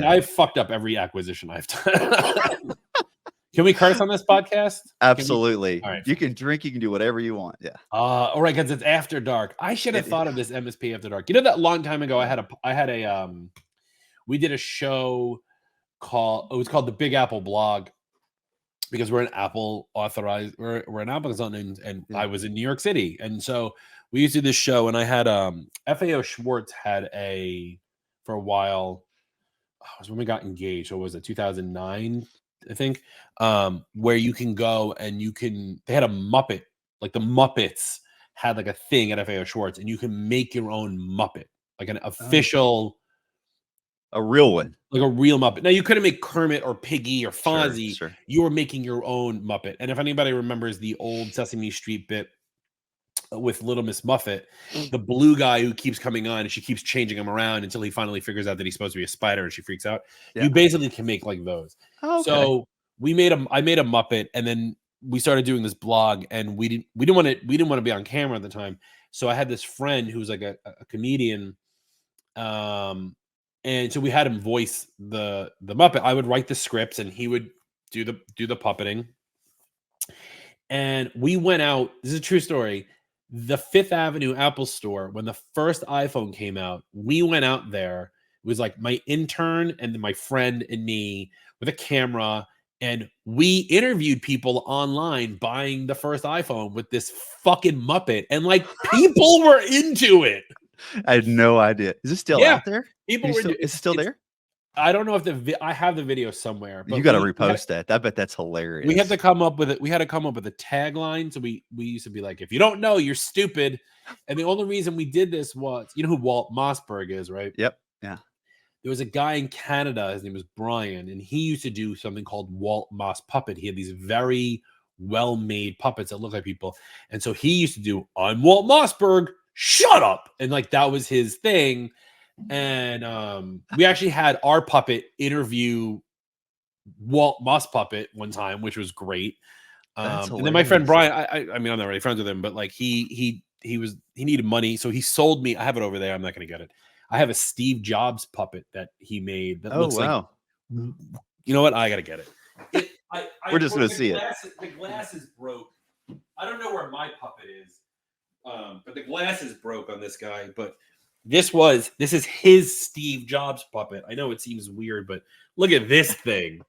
I've fucked up every acquisition I've done. Can we curse on this podcast? Absolutely. All right. You can drink. You can do whatever you want. Yeah. All right, because it's after dark. I should have thought of this MSP after dark. You know that long time ago, we did a show called the Big Apple Blog, because we're an Apple authorized, we're an Apple consultant, and I was in New York City, and so we used to do this show, and I had FAO Schwartz had for a while. It was when we got engaged. So was it 2009? I think, where you can go and they had a Muppet, like the Muppets had like a thing at FAO Schwartz, and you can make your own Muppet, like an official, a real one, like a real Muppet. Now you couldn't make Kermit or Piggy or Fozzie. Sure. You were making your own Muppet. And if anybody remembers the old Sesame Street bit with Little Miss Muffet, the blue guy who keeps coming on and she keeps changing him around until he finally figures out that he's supposed to be a spider and she freaks out. You basically can make like those. Oh, okay. So I made a Muppet, and then we started doing this blog, and we didn't want to be on camera at the time. So I had this friend who was like a comedian, and so we had him voice the Muppet. I would write the scripts and he would do the puppeting. And we went out, this is a true story, the Fifth Avenue Apple store, when the first iPhone came out, we went out there. It was like my intern and my friend and me with a camera, and we interviewed people online buying the first iPhone with this fucking Muppet, and like people were into it. I had no idea. Is it still out there? People were. Is it still there? I don't know if I have the video somewhere. But you got to repost that. I bet that's hilarious. We had to come up with it. We had to come up with a tagline. So we used to be like, if you don't know, you're stupid. And the only reason we did this was, you know who Walt Mossberg is, right? Yep. Yeah. There was a guy in Canada. His name was Brian, and he used to do something called Walt Moss Puppet. He had these very well-made puppets that look like people. And so he used to do, I'm Walt Mossberg, shut up. And like, that was his thing. And we actually had our puppet interview Walt Moss Puppet one time, which was great. And then my friend Brian, I mean, I'm not really friends with him, but like he needed money, so he sold me. I have it over there. I'm not going to get it. I have a Steve Jobs puppet that he made that looks like. You know what? I got to get it. We're just going to see it. The glass is broke. I don't know where my puppet is, but the glass is broke on this guy. But this is his Steve Jobs puppet. I know it seems weird, but look at this thing.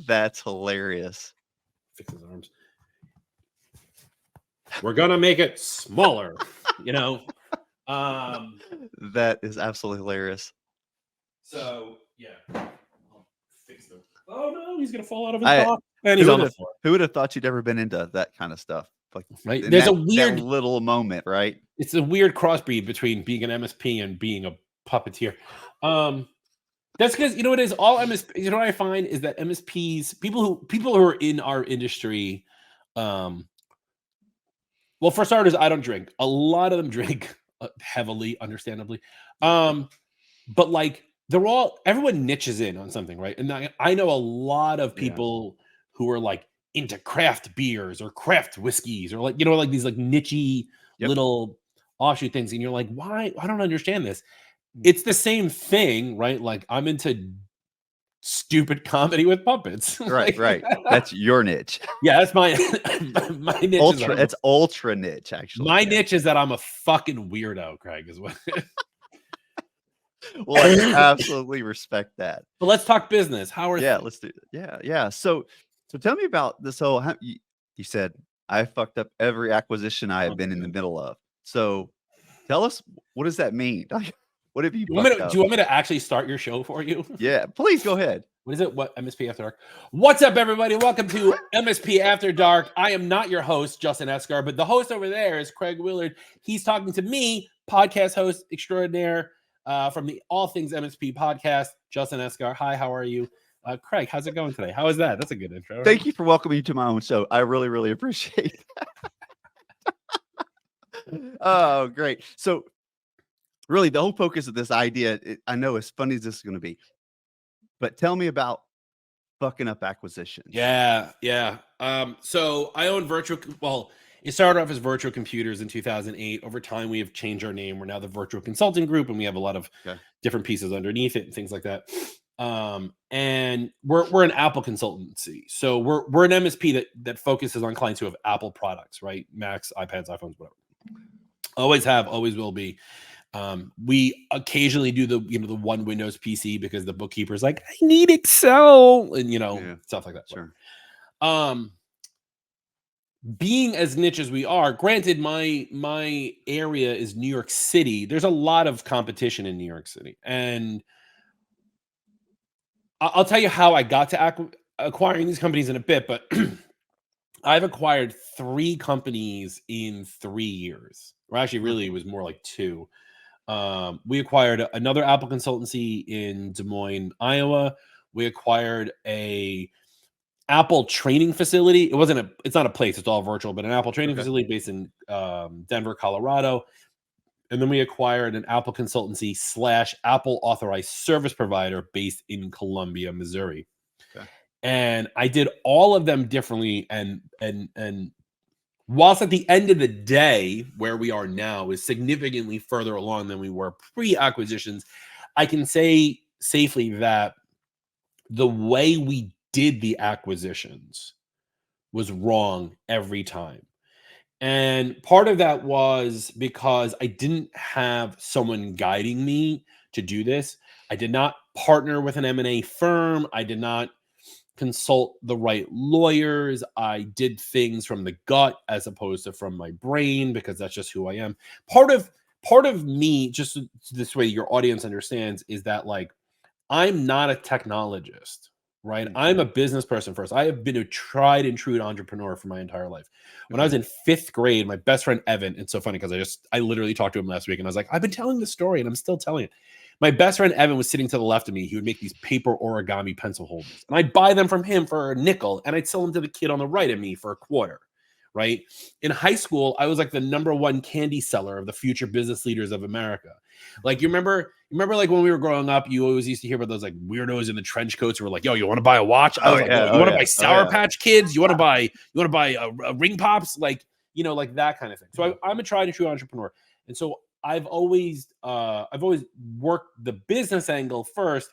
That's hilarious. Fix his arms. We're gonna make it smaller, you know. That is absolutely hilarious. So yeah, I'll fix them. Oh no, he's gonna fall out of his box. And he's on the floor. Who would have thought you'd ever been into that kind of stuff? Like, right? There's a weird that little moment, right? It's a weird crossbreed between being an MSP and being a puppeteer. That's because, you know, it is all MSP. You know what I find is that MSPs, people who are in our industry, well, for starters, I don't drink. A lot of them drink heavily, understandably. But like everyone niches in on something, right? And I know a lot of people who are like into craft beers or craft whiskeys or like, you know, like these like niche-y little offshoot things. And you're like, why? I don't understand this. It's the same thing, right? Like I'm into stupid comedy with puppets. Right, right. That's your niche. Yeah, that's my niche. It's ultra niche, actually. My niche is that I'm a fucking weirdo, Craig, is what. Well, I absolutely respect that. But let's talk business. How are things? Let's do it. Yeah. So tell me about this whole. You said I fucked up every acquisition I have been in the middle of. So tell us, what does that mean? What have you? Do you want me to actually start your show for you? Yeah, please go ahead. What is it? What MSP After Dark? What's up, everybody? Welcome to MSP After Dark. I am not your host, Justin Esgar, but the host over there is Craig Willard. He's talking to me, podcast host extraordinaire from the All Things MSP podcast, Justin Esgar. Hi, how are you? Craig, how's it going today? How is that? That's a good intro. Right? Thank you for welcoming me to my own show. I really, really appreciate that. Oh, great. So really, the whole focus of this idea, I know as funny as this is going to be, but tell me about fucking up acquisitions. Yeah. So I own virtual. Well, It started off as Virtual Computers in 2008. Over time, we have changed our name. We're now the Virtual Consulting Group, and we have a lot of Okay. different pieces underneath it and things like that. And we're an Apple consultancy, so we're an MSP that focuses on clients who have Apple products, right? Macs, iPads, iPhones, whatever. Always have, always will be. We occasionally do the the one Windows PC because the bookkeeper's like, I need Excel, and stuff like that. Sure. Being as niche as we are, granted, my area is New York City. There's a lot of competition in New York City, and I'll tell you how I got to acquiring these companies in a bit. But I've acquired 3 companies in 3 years. Or actually, really, it was more like 2. We acquired another Apple consultancy in Des Moines, Iowa. We acquired a Apple training facility. It's not a place, it's all virtual, but an Apple training facility based in Denver, Colorado. And then we acquired an Apple consultancy / Apple authorized service provider based in Columbia, Missouri. Okay. And I did all of them differently. And whilst at the end of the day, where we are now is significantly further along than we were pre-acquisitions, I can say safely that the way we did the acquisitions was wrong every time. And part of that was because I didn't have someone guiding me to do this. I did not partner with an M&A firm. I did not consult the right lawyers. I did things from the gut as opposed to from my brain because that's just who I am. Part of me, just this way your audience understands, is that like I'm not a technologist, right? I'm a business person first. I have been a tried and true entrepreneur for my entire life. When I was in 5th grade, my best friend Evan, it's so funny because I literally talked to him last week and I was like, I've been telling this story and I'm still telling it. My best friend Evan was sitting to the left of me. He would make these paper origami pencil holders, and I'd buy them from him for a nickel, and I'd sell them to the kid on the right of me for a quarter. Right? In high school, I was like the #1 candy seller of the future business leaders of America. Like, you remember like when we were growing up, you always used to hear about those like weirdos in the trench coats who were like, yo, you want to buy a watch? I was like, yo, you want to buy Sour Patch Kids? You want to buy a Ring Pops? Like, like that kind of thing. So I'm a tried and true entrepreneur. And so I've always worked the business angle first,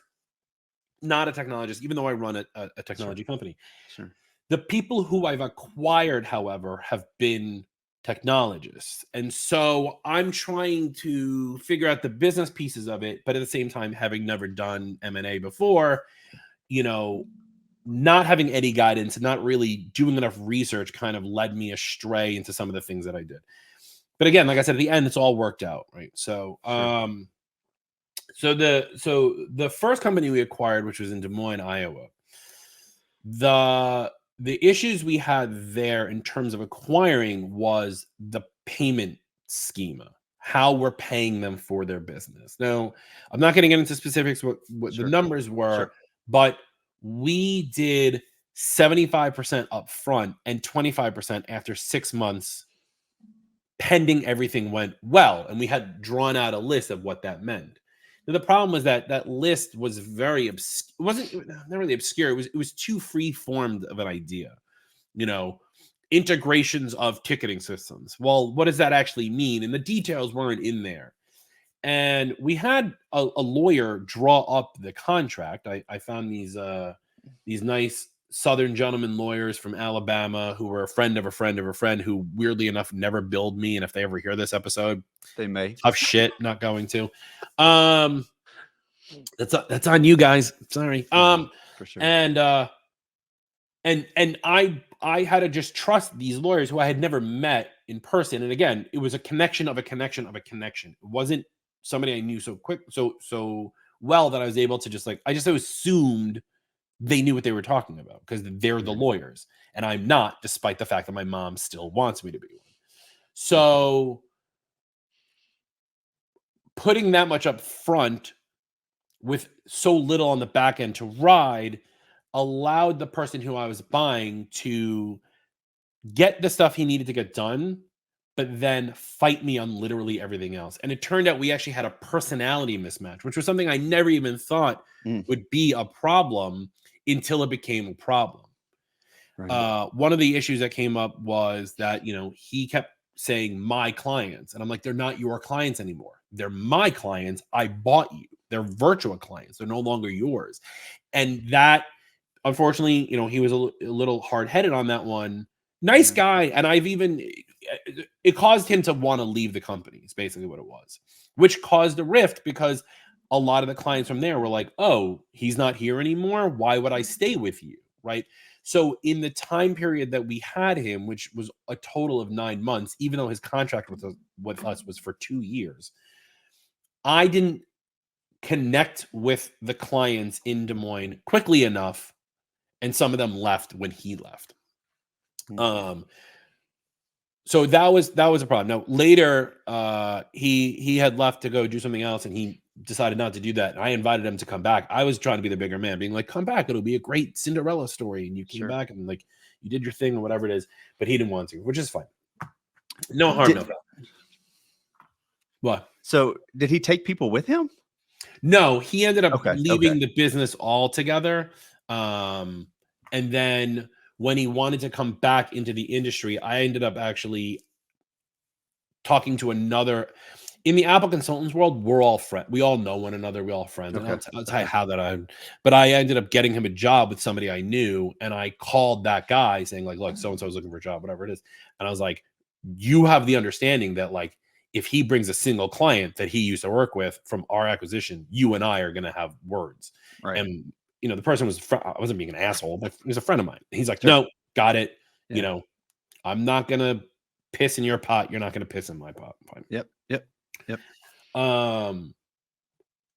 not a technologist, even though I run a technology company. Sure. The people who I've acquired, however, have been technologists. And so I'm trying to figure out the business pieces of it, but at the same time, having never done M&A before, not having any guidance and not really doing enough research kind of led me astray into some of the things that I did. But again, like I said, at the end, it's all worked out, right? So, so the first company we acquired, which was in Des Moines, Iowa, the issues we had there in terms of acquiring was the payment schema, how we're paying them for their business. Now, I'm not going to get into specifics what the numbers were, but we did 75% upfront and 25% after 6 months, pending everything went well. And we had drawn out a list of what that meant. Now, the problem was that list was very obscure. It wasn't not really obscure. It was too free formed of an idea. Integrations of ticketing systems. Well, what does that actually mean? And the details weren't in there. And we had a lawyer draw up the contract. I found these nice Southern gentleman lawyers from Alabama who were a friend of a friend of a friend who, weirdly enough, never billed me. And if they ever hear this episode, they may. Tough shit, not going to. That's on you guys. Sorry. For sure. And I had to just trust these lawyers who I had never met in person. And again, it was a connection of a connection of a connection. It wasn't somebody I knew so well that I was able to just I just assumed they knew what they were talking about because they're the lawyers and I'm not, despite the fact that my mom still wants me to be one. So putting that much up front with so little on the back end to ride allowed the person who I was buying to get the stuff he needed to get done, but then fight me on literally everything else. And it turned out we actually had a personality mismatch, which was something I never even thought would be a problem until it became a problem. Right. One of the issues that came up was that, he kept saying my clients. And I'm like, they're not your clients anymore. They're my clients. I bought you. They're virtual clients. They're no longer yours. And that, unfortunately, he was a little hard-headed on that one. Nice Yeah. guy. And it caused him to want to leave the company, is basically what it was, which caused a rift because a lot of the clients from there were like, oh, he's not here anymore. Why would I stay with you? Right. So in the time period that we had him, which was a total of 9 months, even though his contract with us was for 2 years, I didn't connect with the clients in Des Moines quickly enough, and some of them left when he left. Mm. So that was a problem. Now later, he had left to go do something else, and he decided not to do that. And I invited him to come back. I was trying to be the bigger man, being like, "Come back, it'll be a great Cinderella story." And you came Sure. back, and like you did your thing or whatever it is, but he didn't want to, which is fine. No harm, no Did, foul. What? so did he take people with him? No, he ended up Okay. leaving the business altogether. And then when he wanted to come back into the industry, I ended up actually talking to another. In the Apple consultants world, we're all friends. We all know one another. We all friends. And Okay. I'll tell you how that but I ended up getting him a job with somebody I knew, and I called that guy saying like, "Look, so and so is looking for a job, whatever it is." And I was like, "You have the understanding that like if he brings a single client that he used to work with from our acquisition, you and I are going to have words." Right. And the person was I wasn't being an asshole, but he was a friend of mine. He's like, Sure. "No, got it. Yeah. I'm not gonna piss in your pot. You're not gonna piss in my pot." Fine. Yep.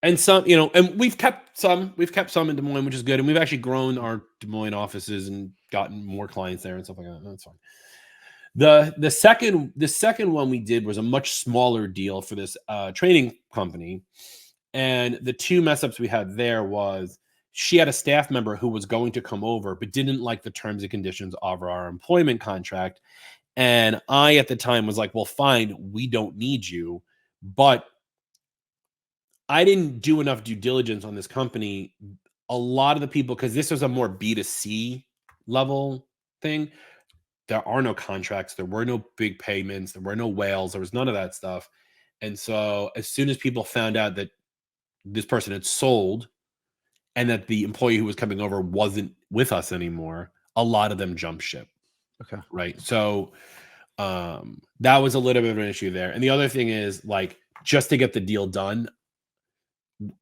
And some, and we've kept some in Des Moines, which is good. And we've actually grown our Des Moines offices and gotten more clients there and stuff like that. That's fine. The second one we did was a much smaller deal for this training company. And the two mess ups we had there was she had a staff member who was going to come over, but didn't like the terms and conditions of our employment contract. And I, at the time, was like, well, fine, we don't need you. But I didn't do enough due diligence on this company. A lot of the people, because this was a more B2C level thing, there are no contracts. There were no big payments. There were no whales. There was none of that stuff. And so as soon as people found out that this person had sold and that the employee who was coming over wasn't with us anymore, a lot of them jumped ship. Okay. Right. So that was a little bit of an issue there. And the other thing is, like, just to get the deal done,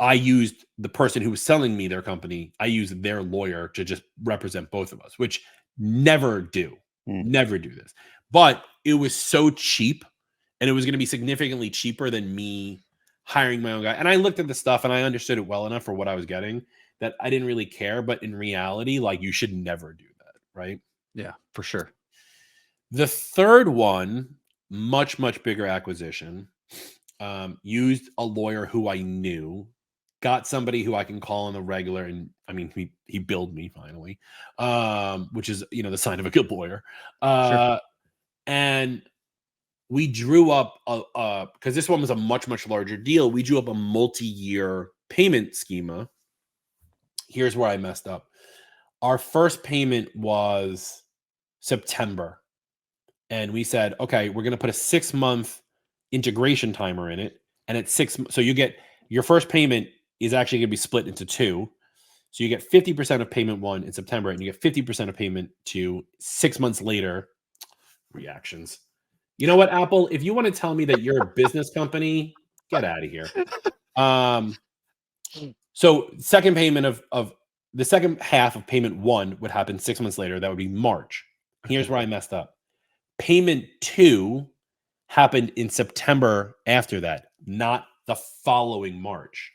I used the person who was selling me their company. I used their lawyer to just represent both of us, which never do this. But it was so cheap, and it was going to be significantly cheaper than me hiring my own guy. And I looked at the stuff and I understood it well enough for what I was getting that I didn't really care. But in reality, like, you should never do that. Right. Yeah, for sure. The third one, much, much bigger acquisition, used a lawyer who I knew, got somebody who I can call on the regular. And I mean, he billed me finally, which is, the sign of a good lawyer. Sure. And we drew up because this one was a much, much larger deal. We drew up a multi-year payment schema. Here's where I messed up. Our first payment was September. And we said, okay, we're going to put a 6-month integration timer in it. And at so you get your first payment is actually going to be split into 2. So you get 50% of payment 1 in September, and you get 50% of payment 2 6 months later. Reactions. You know what, Apple? If you want to tell me that you're a business company, get out of here. So second payment of the second half of payment 1 would happen 6 months later. That would be March. Here's Okay. where I messed up. Payment 2 happened in September after that, not the following March.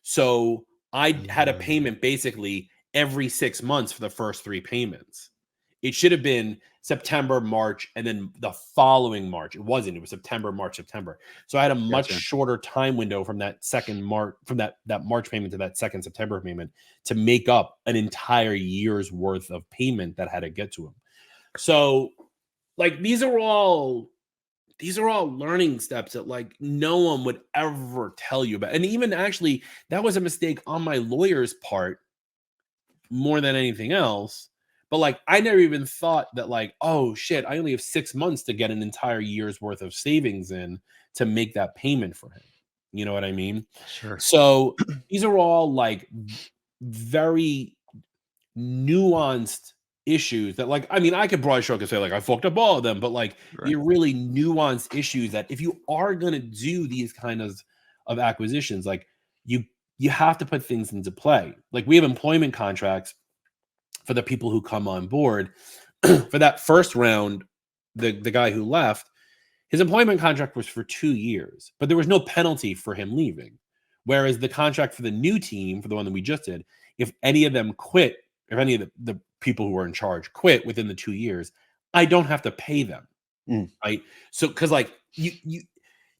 So I had a payment basically every 6 months for the first 3 payments. It should have been September, March, and then the following March. It wasn't. It was September, March, September. So I had a much Gotcha. shorter time window from that second March, from that March payment to that second September payment to make up an entire year's worth of payment that had to get to him. So, like, these are all learning steps that, like, no one would ever tell you about. And even actually, that was a mistake on my lawyer's part more than anything else, But like, I never even thought that like, oh shit, I only have 6 months to get an entire year's worth of savings in to make that payment for him. You know what I mean? Sure. So these are all like very nuanced issues that like, I mean, I could broad stroke and say like I fucked up all of them, but like Right. they're really nuanced issues that if you are gonna do these kind of acquisitions, like you you have to put things into play. Like we have employment contracts for the people who come on board. For that first round, the guy who left, his employment contract was for 2 years, but there was no penalty for him leaving. Whereas the contract for the new team, for the one that we just did, if any of them quit, if any of the people who were in charge quit within the 2 years, I don't have to pay them, Mm. right? So, because like you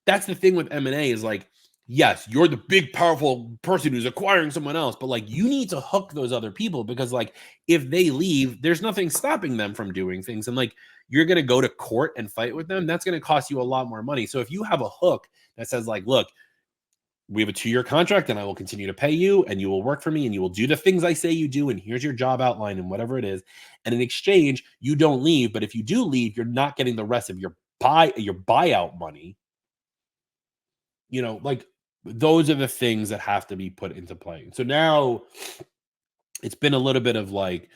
that's the thing with M&A is like, yes, you're the big powerful person who's acquiring someone else, but like you need to hook those other people because like if they leave, there's nothing stopping them from doing things. And like you're going to go to court and fight with them, that's going to cost you a lot more money. So if you have a hook that says like, look, we have a 2-year contract and I will continue to pay you and you will work for me and you will do the things I say you do and here's your job outline and whatever it is. And in exchange, you don't leave, but if you do leave, you're not getting the rest of your buyout money. You know, like those are the things that have to be put into play. So now it's been a little bit of like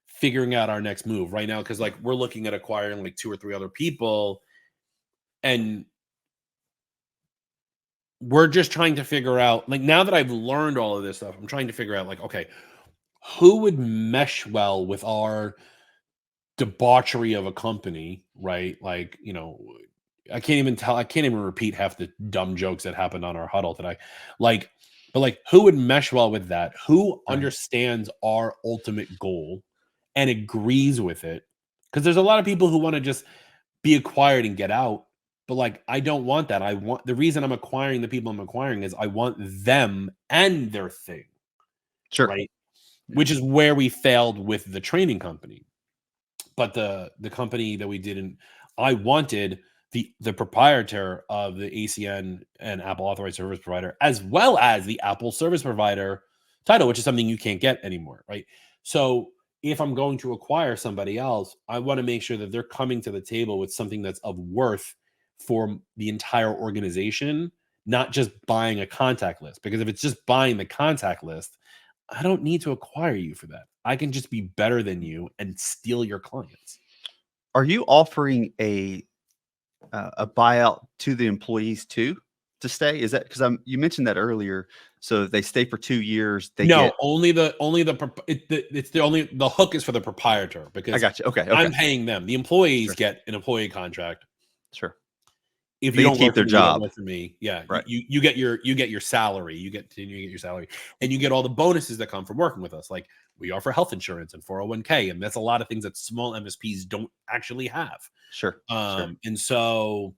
figuring out our next move right now because like we're looking at acquiring like 2 or 3 other people and we're just trying to figure out like now that I've learned all of this stuff, I'm trying to figure out like, okay, who would mesh well with our debauchery of a company, right? Like, you know, I can't even repeat half the dumb jokes that happened on our huddle today. Like, but like who would mesh well with that? Who Right. understands our ultimate goal and agrees with it? Because there's a lot of people who want to just be acquired and get out. But like, I don't want that. I want the reason I'm acquiring the people I'm acquiring is I want them and their thing, Sure. right? Yeah. Which is where we failed with the training company. But the company that we didn't, I wanted the proprietor of the ACN and Apple authorized service provider, as well as the Apple service provider title, which is something you can't get anymore, right? So if I'm going to acquire somebody else, I want to make sure that they're coming to the table with something that's of worth for the entire organization, not just buying a contact list. Because if it's just buying the contact list, I don't need to acquire you for that. I can just be better than you and steal your clients. Are you offering a buyout to the employees too to stay? Is that because you mentioned that earlier? So if they stay for 2 years, they No, get. it's the only the hook is for the proprietor I because got you. Okay. Okay. I'm paying them. The employees Sure. get an employee contract. Sure. If you They get don't to keep work for their me, you don't job. work for me. Yeah, Right. you get your salary. You get your salary, and you get all the bonuses that come from working with us. Like we offer health insurance and 401k, and that's a lot of things that small MSPs don't actually have. Sure. Sure. And so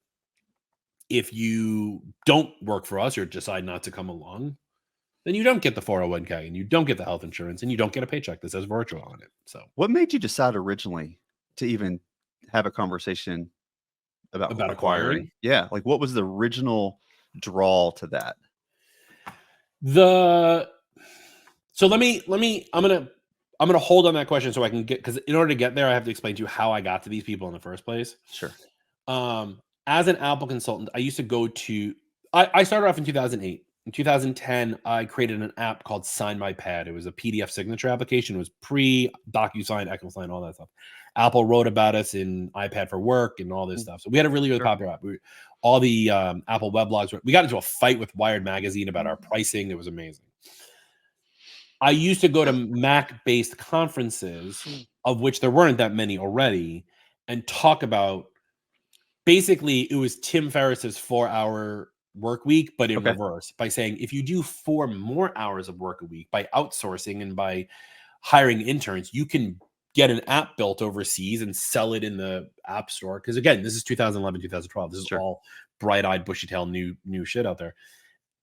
if you don't work for us or decide not to come along, then you don't get the 401k and you don't get the health insurance and you don't get a paycheck that says virtual on it. So What made you decide originally to even have a conversation about about acquiring? acquiring Yeah. Like what was the original draw to that? the so I'm gonna hold on that question so I can get because in order to get there, I have to explain to you how I got to these people in the first place. Sure. As an Apple consultant, I used to go to I started off in 2008. In 2010, I created an app called Sign My Pad. It was a PDF signature application. It was pre DocuSign, EchoSign, all that stuff. Apple wrote about us in iPad for Work and all this Mm. stuff. So we had a really, really Sure. popular app. All the Apple weblogs. We got into a fight with Wired Magazine about our pricing. It was amazing. I used to go to Mac-based conferences, of which there weren't that many already, and talk about basically it was Tim Ferriss's 4-hour work week, but in Okay. reverse by saying if you do 4 more hours of work a week by outsourcing and by hiring interns, you can get an app built overseas and sell it in the app store. Because again, this is 2011, 2012. This is Sure. all bright-eyed, bushy-tail new shit out there.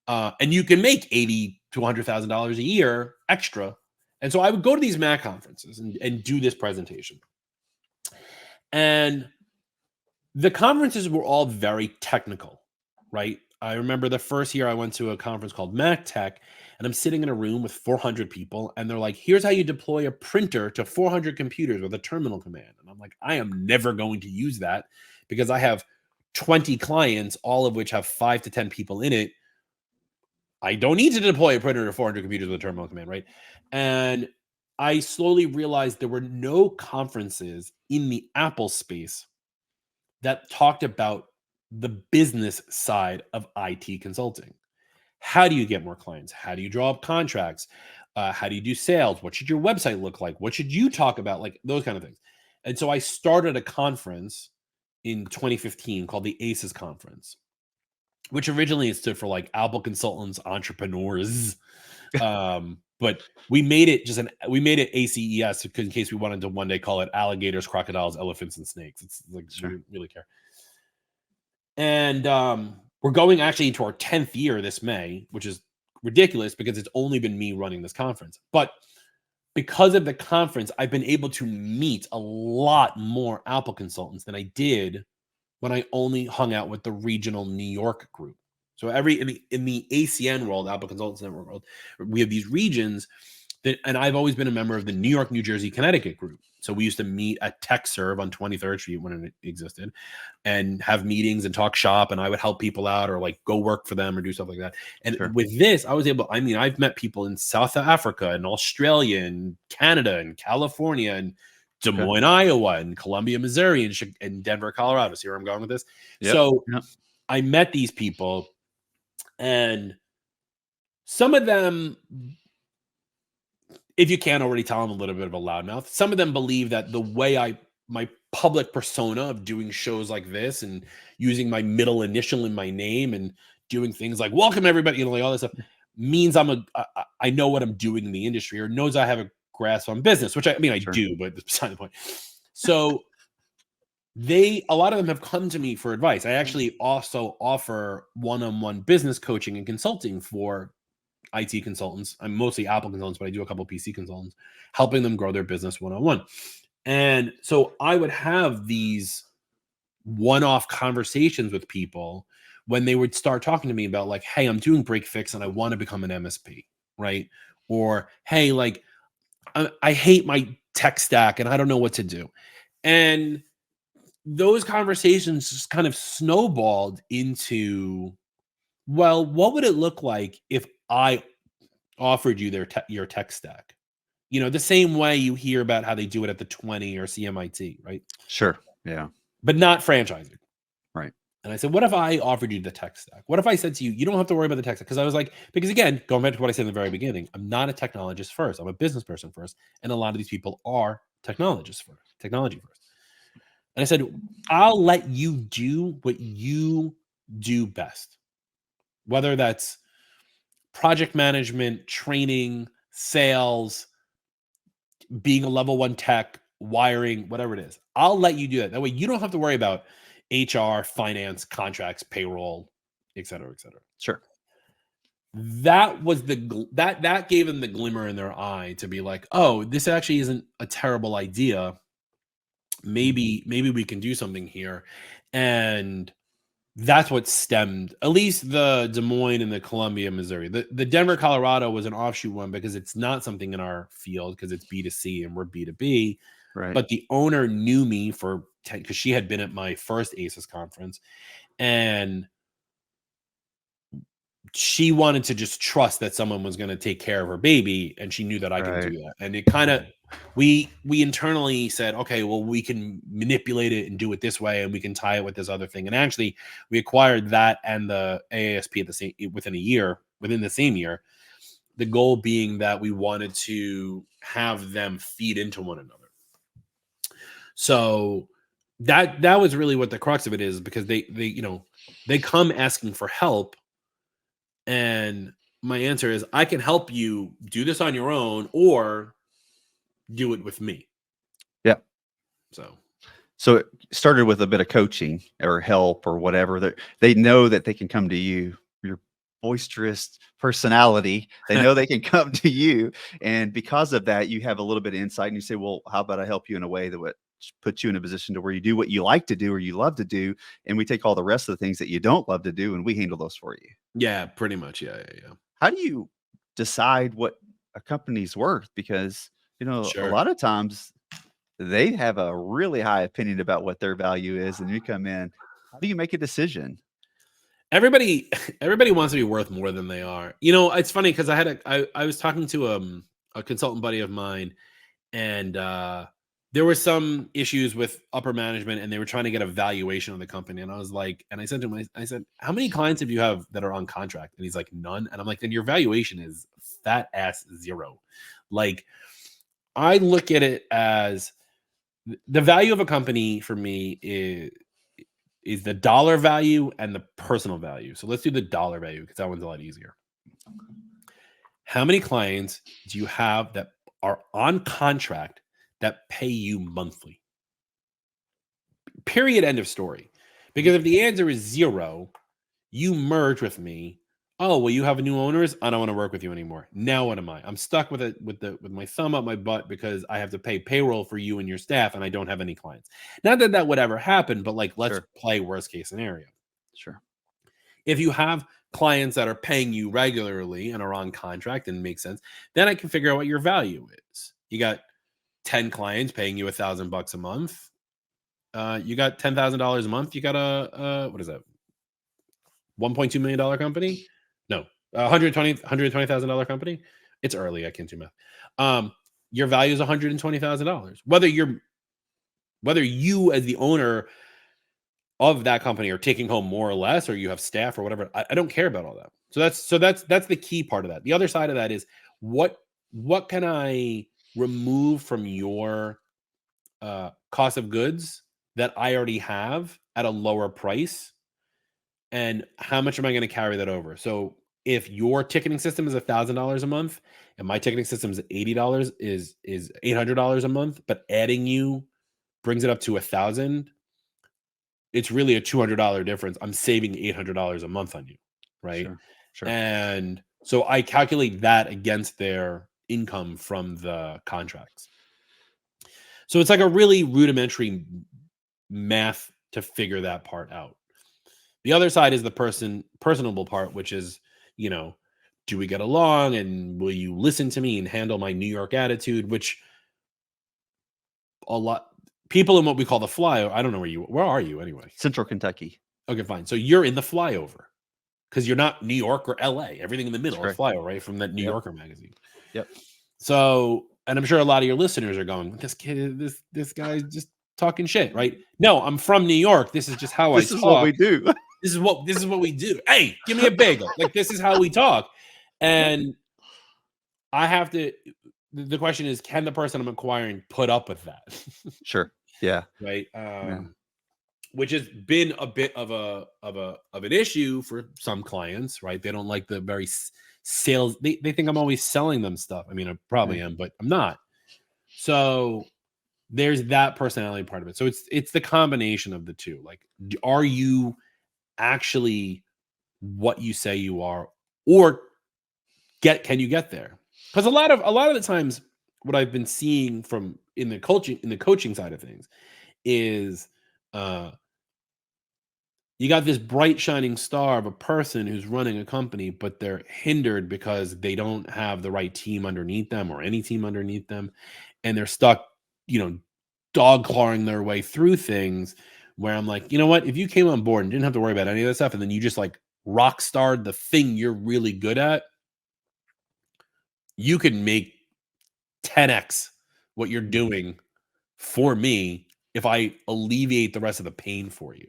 And you can make $80,000 to $100,000 a year extra. And so I would go to these Mac conferences and do this presentation. And the conferences were all very technical, right? I remember the first year I went to a conference called Mac Tech, and I'm sitting in a room with 400 people, and they're like, here's how you deploy a printer to 400 computers with a terminal command. And I'm like, I am never going to use that because I have 20 clients, all of which have 5 to 10 people in it. I don't need to deploy a printer to 400 computers with a terminal command, right? And I slowly realized there were no conferences in the Apple space that talked about the business side of IT consulting. How do you get more clients? How do you draw up contracts? How do you do sales? What should your website look like? What should you talk about? Like those kind of things. And so I started a conference in 2015 called the ACES Conference, which originally it stood for like Apple Consultants Entrepreneurs. But we made it we made it ACES in case we wanted to one day call it alligators, crocodiles, elephants, and snakes. It's like we didn't really care. And we're going actually into our 10th year this May, which is ridiculous because it's only been me running this conference. But because of the conference, I've been able to meet a lot more Apple consultants than I did when I only hung out with the regional New York group. So in the ACN world, Apple Consultants Network world, we have these regions that, and I've always been a member of the New York, New Jersey, Connecticut group. So we used to meet at TechServe on 23rd Street when it existed, and have meetings and talk shop, and I would help people out or like go work for them or do stuff like that. And with this, I was able, I mean, I've met people in South Africa and Australia and Canada and California and Des Moines, Iowa, and Columbia, Missouri, and Denver, Colorado. See where I'm going with this? So I met these people, and some of them, if you can't already tell, I'm a little bit of a loudmouth. Some of them believe that the way my public persona of doing shows like this and using my middle initial in my name and doing things like welcome everybody, you know, like all this stuff means I know what I'm doing in the industry, or knows I have a grasp on business, which I mean, I do, but that's beside the point. So a lot of them have come to me for advice. I actually also offer one-on-one business coaching and consulting for IT consultants. I'm mostly Apple consultants, but I do a couple of PC consultants, helping them grow their business one-on-one. And so I would have these one-off conversations with people when they would start talking to me about like, hey, I'm doing break fix and I want to become an MSP, right? Or, hey, like I hate my tech stack and I don't know what to do. And those conversations just kind of snowballed into, well, what would it look like if I offered you your tech stack? You know, the same way you hear about how they do it at the 20 or CMIT, right? Sure. Yeah. But not franchising. Right. And I said, what if I offered you the tech stack? What if I said to you, you don't have to worry about the tech stack? Because I was like, because again, going back to what I said in the very beginning, I'm not a technologist first. I'm a business person first. And a lot of these people are technology first. And I said, I'll let you do what you do best, whether that's project management, training, sales, being a level 1 tech, wiring, whatever it is. I'll let you do that. That way you don't have to worry about HR, finance, contracts, payroll, et cetera, et cetera. Sure. That was that gave them the glimmer in their eye to be like, oh, this actually isn't a terrible idea. Maybe we can do something here. And that's what stemmed, at least the Des Moines and the Columbia, Missouri. The Denver, Colorado was an offshoot one because it's not something in our field because it's B2C and we're B2B. Right. But the owner knew me because she had been at my first ACES conference, and she wanted to just trust that someone was going to take care of her baby, and she knew that I could do that. And it kind of, we internally said, okay, well, we can manipulate it and do it this way, and we can tie it with this other thing. And actually, we acquired that and the AASP within the same year. The goal being that we wanted to have them feed into one another. So that was really what the crux of it is, because they come asking for help. And my answer is, I can help you do this on your own or do it with me. Yeah. So it started with a bit of coaching or help or whatever. They know that they can come to you, your boisterous personality. They know they can come to you. And because of that, you have a little bit of insight and you say, well, how about I help you in a way that put you in a position to where you do what you like to do or you love to do, and we take all the rest of the things that you don't love to do and we handle those for you. Yeah, pretty much. Yeah, yeah, yeah. How do you decide what a company's worth? Because, a Sure. lot of times they have a really high opinion about what their value is, and you come in. How do you make a decision? Everybody everybody wants to be worth more than they are. It's funny because I was talking to a consultant buddy of mine, and there were some issues with upper management, and they were trying to get a valuation of the company. And I was like, and I said to him, I said, how many clients have you have that are on contract? And he's like, none. And I'm like, then your valuation is fat ass zero. Like, I look at it as the value of a company for me is the dollar value and the personal value. So let's do the dollar value because that one's a lot easier. How many clients do you have that are on contract that pay you monthly? Period. End of story. Because if the answer is zero, you merge with me. Oh, well, you have new owners. I don't want to work with you anymore. Now what am I? I'm stuck with it with my thumb up my butt because I have to pay payroll for you and your staff, and I don't have any clients. Not that that would ever happen, but like let's Sure. play worst case scenario. Sure. If you have clients that are paying you regularly and are on contract and makes sense, then I can figure out what your value is. You got 10 clients paying you $1,000 a month. You got $10,000 a month. You got a what is that? $1.2 million company? No, $120,000 company. It's early. I can't do math. Your value is $120,000. Whether you as the owner of that company are taking home more or less, or you have staff or whatever, I don't care about all that. So that's the key part of that. The other side of that is what can I remove from your cost of goods that I already have at a lower price, and how much am I going to carry that over? So if your ticketing system is $1,000 a month and my ticketing system is $80, is $800 a month, but adding you brings it up to 1,000. It's really a $200 difference. I'm saving $800 a month on you, right? Sure. Sure. And so I calculate that against their income from the contracts. So it's like a really rudimentary math to figure that part out. The other side is the personable part, which is, do we get along and will you listen to me and handle my New York attitude, which a lot people in what we call the flyover. I don't know where are you anyway? Central Kentucky. Okay, fine. So you're in the flyover because you're not New York or LA. Everything in the middle is flyover, right? From that New Yorker magazine. Yep. So, and I'm sure a lot of your listeners are going, this guy's just talking shit, right? No, I'm from New York. This is just how This I is talk. what we do. This is what we do. Hey, give me a bagel. Like, this is how we talk. And I have to, the question is, can the person I'm acquiring put up with that? Sure. Yeah. Right. Which has been a bit of an issue for some clients, right? They don't like the very sales. They think I'm always selling them stuff. I mean, I probably am, but I'm not. So there's that personality part of it. So it's the combination of the two. Like, are you actually what you say you are, or can you get there? Because a lot of the times, what I've been seeing from in the coaching side of things is you got this bright shining star of a person who's running a company, but they're hindered because they don't have the right team underneath them or any team underneath them, and they're stuck, dog clawing their way through things. Where I'm like, you know what? If you came on board and didn't have to worry about any of that stuff, and then you just like rock starred the thing you're really good at, you can make 10x what you're doing for me if I alleviate the rest of the pain for you.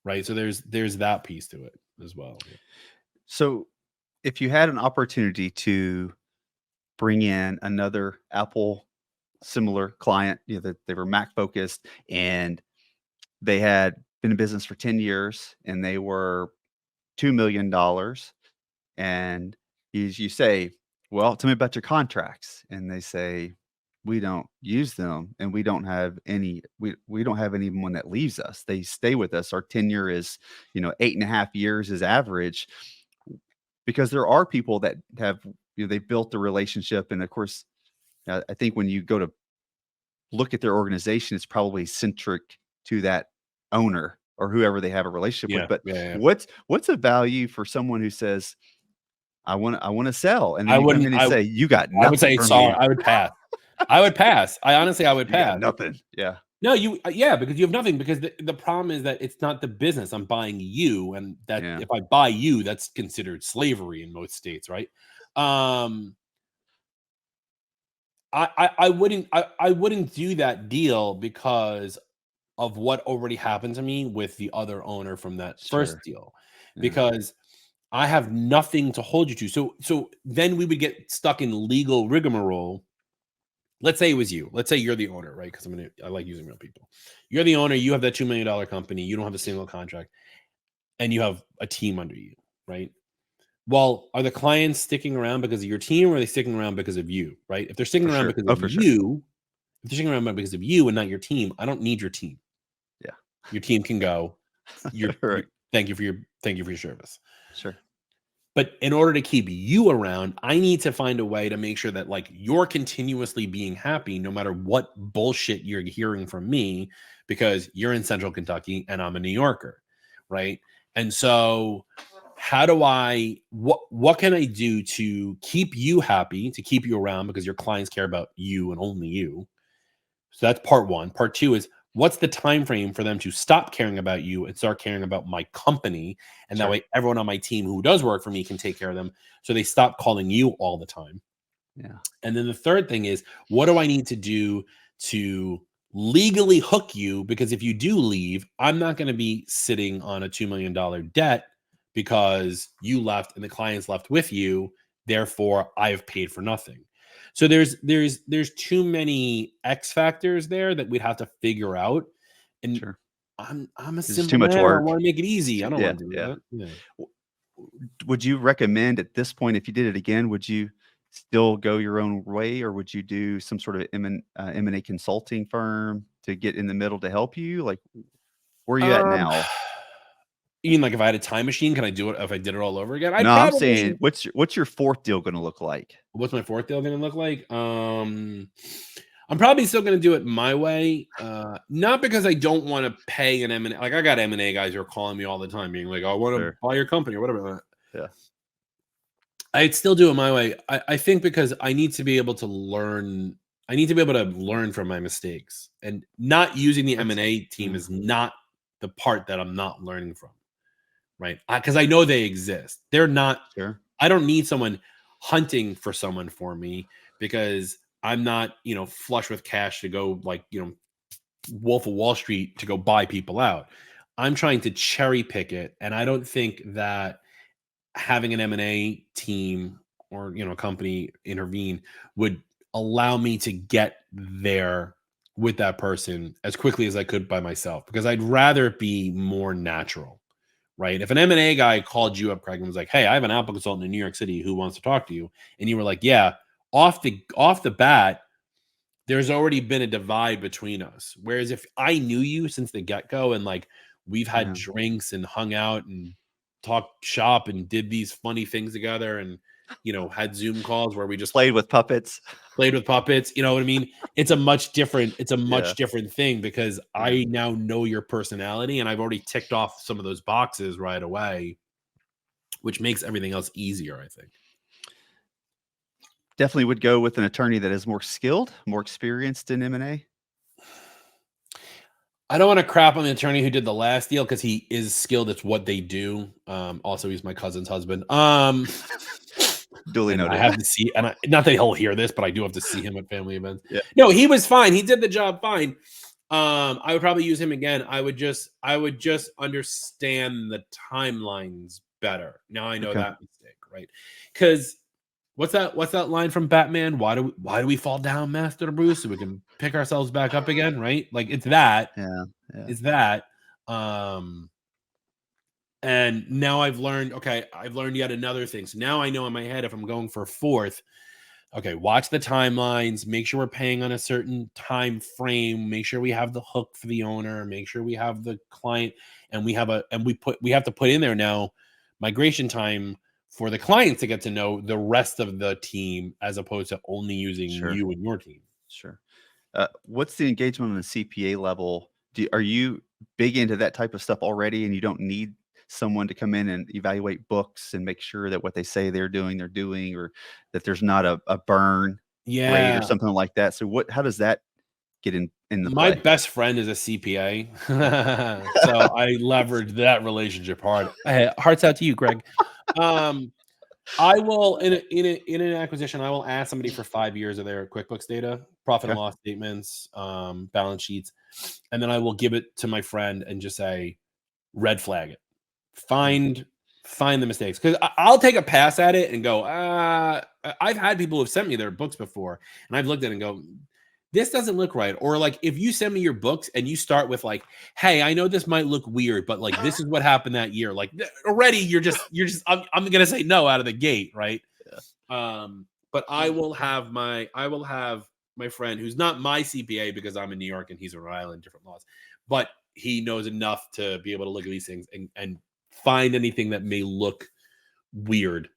Right. So there's that piece to it as well. So if you had an opportunity to bring in another Apple similar client, that they were Mac focused and they had been in business for 10 years and they were $2 million, and you say, well, tell me about your contracts. And they say, we don't use them and we don't have anyone that leaves us. They stay with us. Our tenure is, 8.5 years is average, because there are people that have, they built the relationship. And of course, I think when you go to look at their organization, it's probably centric to that owner or whoever they have a relationship with. Yeah, But yeah, yeah. what's a value for someone who says, I want to sell, and then I you come wouldn't. in and say, you got I would nothing say for sorry. me. I would pass. I would pass. I would You got pass. nothing. Yeah. No, yeah, because you have nothing. Because the problem is that it's not the business. I'm buying you, and that Yeah. if I buy you, that's considered slavery in most states, right? Um, I wouldn't do that deal because of what already happened to me with the other owner from that first Sure. deal, Yeah. because I have nothing to hold you to. So then we would get stuck in legal rigmarole. Let's say it was you. Let's say you're the owner, right? Because I like using real people. You're the owner. You have that $2 million company. You don't have a single contract, and you have a team under you, right? Well, are the clients sticking around because of your team, or are they sticking around because of you, right? If they're sticking For around sure. because Oh, of for sure. you, if they're sticking around because of you and not your team, I don't need your team. Yeah. Your team can go. Right. Thank you for your service. Sure. But in order to keep you around, I need to find a way to make sure that like you're continuously being happy no matter what bullshit you're hearing from me, because you're in Central Kentucky and I'm a New Yorker, right? And so how do what can I do to keep you happy, to keep you around, because your clients care about you and only you? So that's part one. Part two is, what's the time frame for them to stop caring about you and start caring about my company? And that Sure. way everyone on my team who does work for me can take care of them, so they stop calling you all the time. Yeah. And then the third thing is, what do I need to do to legally hook you? Because if you do leave, I'm not going to be sitting on a $2 million debt because you left and the clients left with you. Therefore, I've paid for nothing. So there's too many X factors there that we'd have to figure out. And Sure. I'm a It's just too simple much man. I work. want to make it easy. I don't Yeah. want to do Yeah. that. Yeah. Would you recommend at this point, if you did it again, would you still go your own way, or would you do some sort of M&A consulting firm to get in the middle to help you? Like, where are you at Um, now? you mean like if I had a time machine, can I do it if I did it all over again? I'd No, I'm saying, probably. what's your fourth deal going to look like? What's my fourth deal gonna look like? I'm probably still gonna do it my way. Not because I don't want to pay an M&A. Like I got M&A guys who are calling me all the time, being like, "I want to Sure. buy your company" or whatever. Yeah. I'd still do it my way. I think because I need to be able to learn. I need to be able to learn from my mistakes, and not using the That's M&A team yeah. is not the part that I'm not learning from, right? Because I know they exist. They're not. Sure. I don't need someone hunting for someone for me, because I'm not, flush with cash to go like, Wolf of Wall Street to go buy people out. I'm trying to cherry pick it. And I don't think that having an M&A team or, a company intervene would allow me to get there with that person as quickly as I could by myself, because I'd rather it be more natural. Right. If an M&A guy called you up, Craig, and was like, "Hey, I have an Apple consultant in New York City who wants to talk to you," and you were like, "Yeah," off the bat, there's already been a divide between us. Whereas if I knew you since the get-go, and like we've had Yeah. drinks and hung out and talked shop and did these funny things together, and had Zoom calls where we just Played with puppets. played with puppets, you know what I mean? It's a much Yeah. different thing, because Yeah. I now know your personality and I've already ticked off some of those boxes right away, which makes everything else easier, I think. Definitely would go with an attorney that is more skilled, more experienced in M&A. I don't want to crap on the attorney who did the last deal, because he is skilled. It's what they do. Also, he's my cousin's husband. Duly And I noted. have to see, and not that he'll hear this, but I do have to see him at family events. Yeah. No, he was fine. He did the job fine. I would probably use him again. I would just understand the timelines better. Now I know Okay. that mistake, right? Because what's that line from Batman? Why do we fall down, Master Bruce, so we can pick ourselves back up again, right? Like it's that. Yeah. Yeah. It's that. And now I've learned, okay, I've learned yet another thing. So now I know in my head, if I'm going for a fourth, okay, watch the timelines, make sure we're paying on a certain time frame, make sure we have the hook for the owner, make sure we have the client, and we have to put in there now migration time for the client to get to know the rest of the team, as opposed to only using Sure. you and your team. Sure. What's the engagement on the CPA level? Are you big into that type of stuff already, and you don't need someone to come in and evaluate books and make sure that what they say they're doing, or that there's not a burn rate or Yeah. something like that? So how does that get in the My play? best friend is a CPA, so I leverage that relationship hard. Hey, hearts out to you, Greg. I will in an acquisition, I will ask somebody for 5 years of their QuickBooks data, profit and Okay. loss statements, balance sheets, and then I will give it to my friend and just say, red flag it. Mm. Find the mistakes, because I'll take a pass at it and go, I've had people who've sent me their books before, and I've looked at it and go, this doesn't look right. Or like if you send me your books and you start with like, hey, I know this might look weird, but like this is what happened that year. Like already I'm gonna say no out of the gate, right? But I will have my friend who's not my CPA because I'm in New York and he's in Rhode Island, different laws, but he knows enough to be able to look at these things and find anything that may look weird.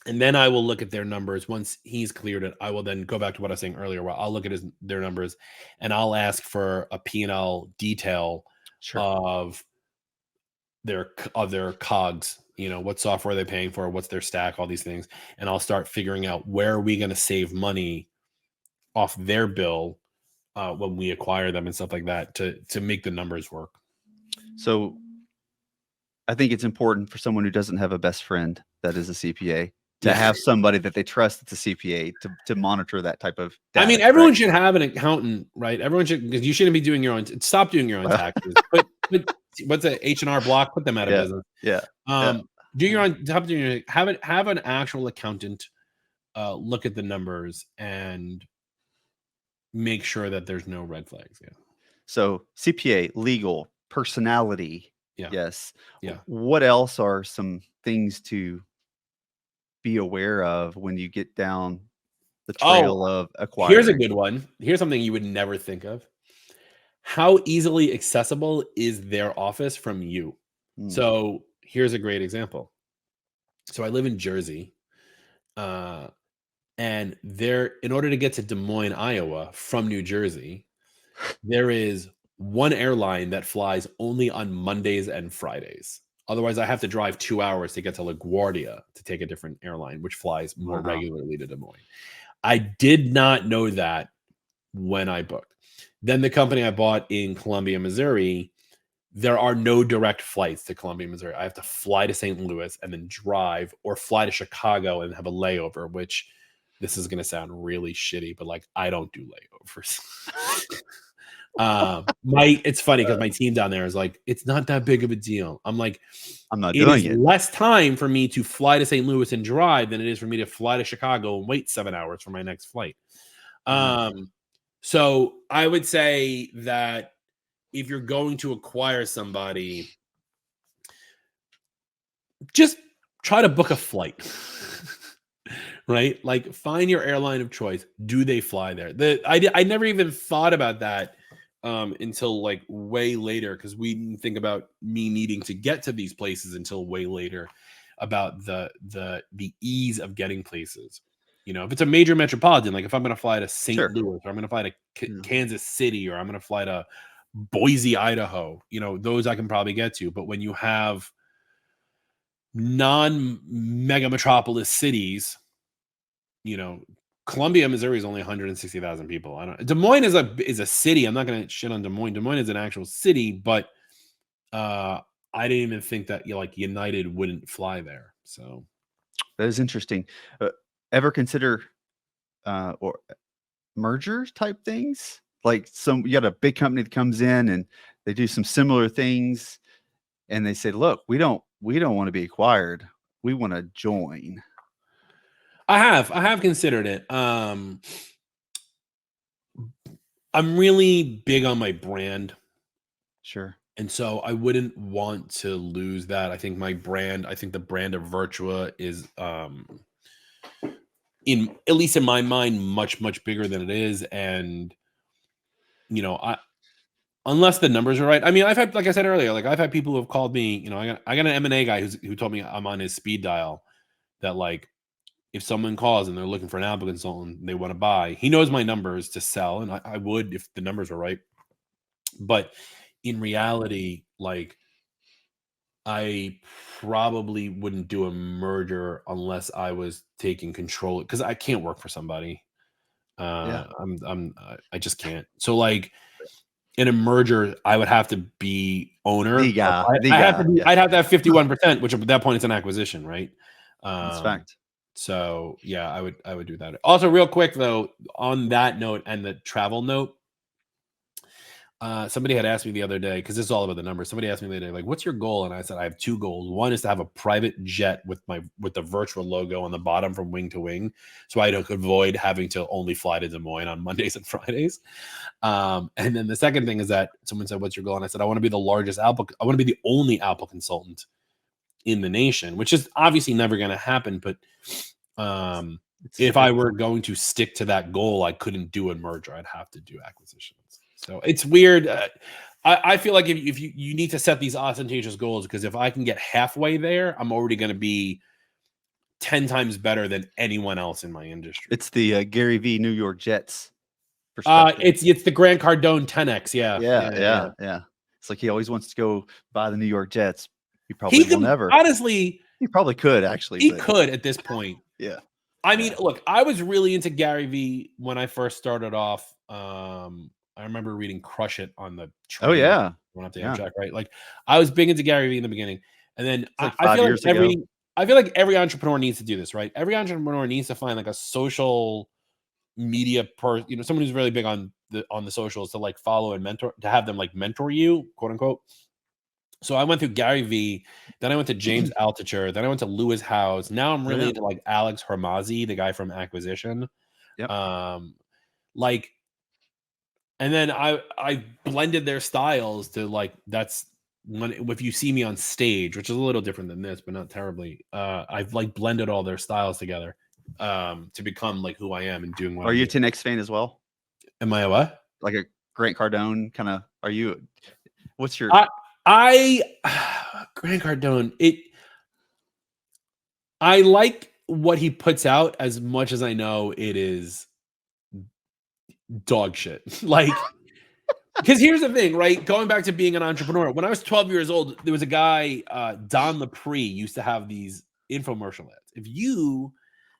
And then I will look at their numbers. Once he's cleared it, I will then go back to what I was saying earlier, where I'll look at their numbers and I'll ask for a P&L detail Sure. of their cogs, what software are they paying for, what's their stack, all these things. And I'll start figuring out where are we going to save money off their bill when we acquire them and stuff like that to make the numbers work. So I think it's important for someone who doesn't have a best friend that is a CPA to Yeah. have somebody that they trust that's a CPA to monitor that type of I mean, data, everyone correct? should have an accountant, right? Everyone should, because you shouldn't be doing your own. Stop doing your own Well, taxes. Put what's a H&R Block? Put them out of yeah, business. yeah, yeah. Do your own. Have an actual accountant look at the numbers and make sure that there's no red flags. Yeah, So CPA, legal, personality, yeah, yes. yeah. What else are some things to be aware of when you get down the Oh, trail of here's a acquiring? good one. Here's something you would never think of. How easily accessible is their office from you? Mm, So here's a great example. So I live in Jersey. And there, in order to get to Des Moines, Iowa from New Jersey, there is one airline that flies only on Mondays and Fridays. Otherwise, I have to drive 2 hours to get to LaGuardia to take a different airline, which flies more wow. regularly to Des Moines. I did not know that when I booked. Then the company I bought in Columbia, Missouri, there are no direct flights to Columbia, Missouri. I have to fly to St. Louis and then drive, or fly to Chicago and have a layover, which this is going to sound really shitty, but like I don't do layovers. It's funny because my team down there is like, it's not that big of a deal. I'm like, I'm not it is doing it. less time for me to fly to St. Louis and drive than it is for me to fly to Chicago and wait 7 hours for my next flight. Wow. So I would say that if you're going to acquire somebody, just try to book a flight. Right? Like find your airline of choice. Do they fly there? I never even thought about that until like way later, because we didn't think about me needing to get to these places until way later, about the ease of getting places. If it's a major metropolitan, like if I'm going to fly to St. Sure. Louis, or I'm going to fly to Yeah. Kansas City, or I'm going to fly to Boise, Idaho, those I can probably get to. But when you have non-mega metropolis cities, you know, Columbia, Missouri is only 160,000 people. Des Moines is a city. I'm not going to shit on Des Moines. Des Moines is an actual city, but I didn't even think that like United wouldn't fly there. So That is interesting. Ever consider or mergers type things? Like you got a big company that comes in and they do some similar things and they say, "Look, we don't want to be acquired. We want to join." I have considered it. I'm really big on my brand. Sure. And so I wouldn't want to lose that. I think the brand of Virtua is in, at least in my mind, much, much bigger than it is. And I unless the numbers are right. I mean, I've had, like I said earlier, like I've had people who have called me, I got an M&A guy who told me I'm on his speed dial, that like if someone calls and they're looking for an Apple consultant, they want to buy, he knows my numbers to sell, and I would if the numbers were right. But in reality, like, I probably wouldn't do a merger unless I was taking control, because I can't work for somebody. Yeah. I just can't. So like in a merger, I would have to be owner. The guy. I have to be, Yeah. I'd have to have 51%, which at that point it's an acquisition, right? That's fact. So yeah, I would do that. Also, real quick though, on that note and the travel note, somebody had asked me the other day, because this is all about the numbers. Somebody asked me the other day, like, "What's your goal?" And I said, "I have 2 goals. One is to have a private jet with the virtual logo on the bottom from wing to wing, so I don't avoid having to only fly to Des Moines on Mondays and Fridays." And then the second thing is that someone said, "What's your goal?" And I said, "I want to be the largest Apple. I want to be the only Apple consultant in the nation," which is obviously never going to happen. But if I were going to stick to that goal, I couldn't do a merger. I'd have to do acquisitions. So it's weird. I feel like if you need to set these ostentatious goals, because if I can get halfway there, I'm already going to be 10 times better than anyone else in my industry. It's the Gary V New York Jets perspective. It's the Grant Cardone 10X. Yeah. It's like he always wants to go buy the New York Jets. He probably will never. Honestly, he probably could actually. He could at this point. Yeah. I mean, look, I was really into Gary V when I first started off. I remember reading Crush It on the train. Oh yeah. Going up to Amtrak, right? Like, I was big into Gary V in the beginning. And then like I feel like every entrepreneur needs to do this, right? Every entrepreneur needs to find like a social media someone who's really big on the socials to like follow and mentor, to have them like mentor you, quote unquote. So I went through Gary V, then I went to James Altucher, then I went to Lewis Howes. Now I'm really into like Alex Hormozzi, the guy from Acquisition. Yep. Like, and then I blended their styles to like, that's when, if you see me on stage, which is a little different than this, but not terribly, I've like blended all their styles together to become like who I am and doing what Are you a 10X fan as well? Am I a what? Like a Grant Cardone kind of, are you, what's your... Grant Cardone, I like what he puts out as much as I know it is dog shit. Like, because here's the thing, right? Going back to being an entrepreneur, when I was 12 years old, there was a guy, Don Lepre, used to have these infomercial ads. If you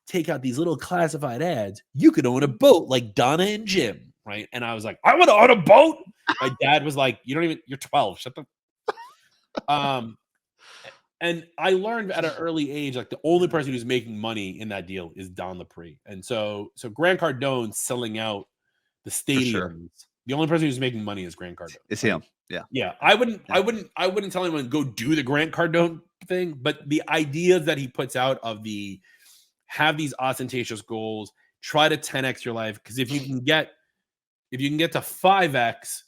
take out these little classified ads, you could own a boat like Donna and Jim, right? And I was like, I want to own a boat. My dad was like, you're 12. Shut the and I learned at an early age, like the only person who's making money in that deal is Don Lepre. And so Grant Cardone selling out the stadiums. Sure. The only person who's making money is Grant Cardone. It's him. Yeah. Yeah. I wouldn't tell anyone go do the Grant Cardone thing, but the ideas that he puts out of have these ostentatious goals, try to 10x your life. Because if you can get to 5x,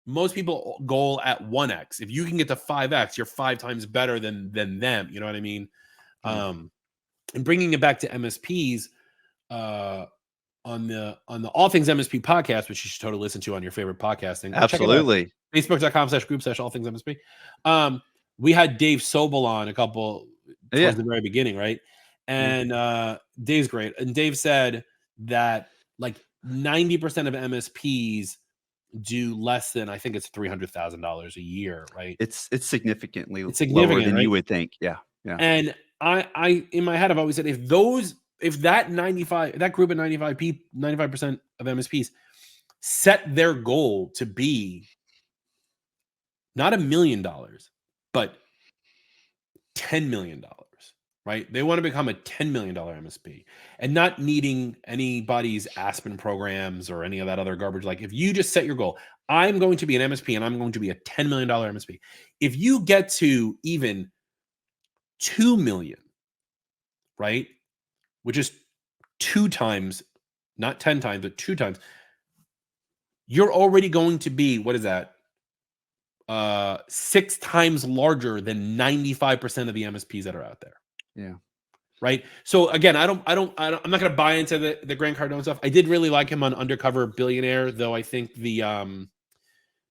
most people goal at 1x. If you can get to 5x, you're 5 times better than them. You know what I mean? And bringing it back to MSPs, on the All Things MSP podcast, which you should totally listen to on your favorite podcasting. Absolutely. Facebook.com/group/All Things MSP. We had Dave Sobel on a couple towards the very beginning, right? And Dave's great. And Dave said that like 90% of MSPs do less than, I think it's $300,000 a year, right? It's significantly lower than right? you would think. Yeah. And I in my head, I've always said, if that group of 95% of MSPs set their goal to be not $1 million, but $10 million, right? They want to become a $10 million MSP and not needing anybody's Aspen programs or any of that other garbage. Like, if you just set your goal, I'm going to be an MSP and I'm going to be a $10 million MSP. If you get to even 2 million, right? Which is 2 times, not 10 times, but 2 times, you're already going to be, what is that? 6 times larger than 95% of the MSPs that are out there. Yeah. Right. So again, I'm not going to buy into the Grant Cardone stuff. I did really like him on Undercover Billionaire, though. I think the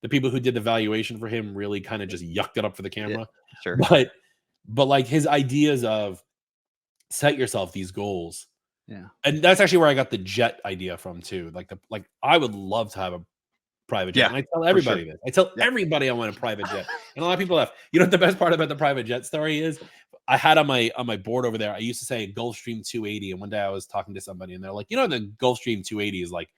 people who did the valuation for him really kind of just yucked it up for the camera. Yeah, sure. But like his ideas of set yourself these goals. Yeah. And that's actually where I got the jet idea from too. Like I would love to have a private jet. Yeah, And I tell for everybody sure. this. I tell Yep. everybody I want a private jet. And a lot of people laugh. You know what the best part about the private jet story is? I had on my board over there, I used to say Gulfstream 280. And one day I was talking to somebody and they're like, you know, the Gulfstream 280 is like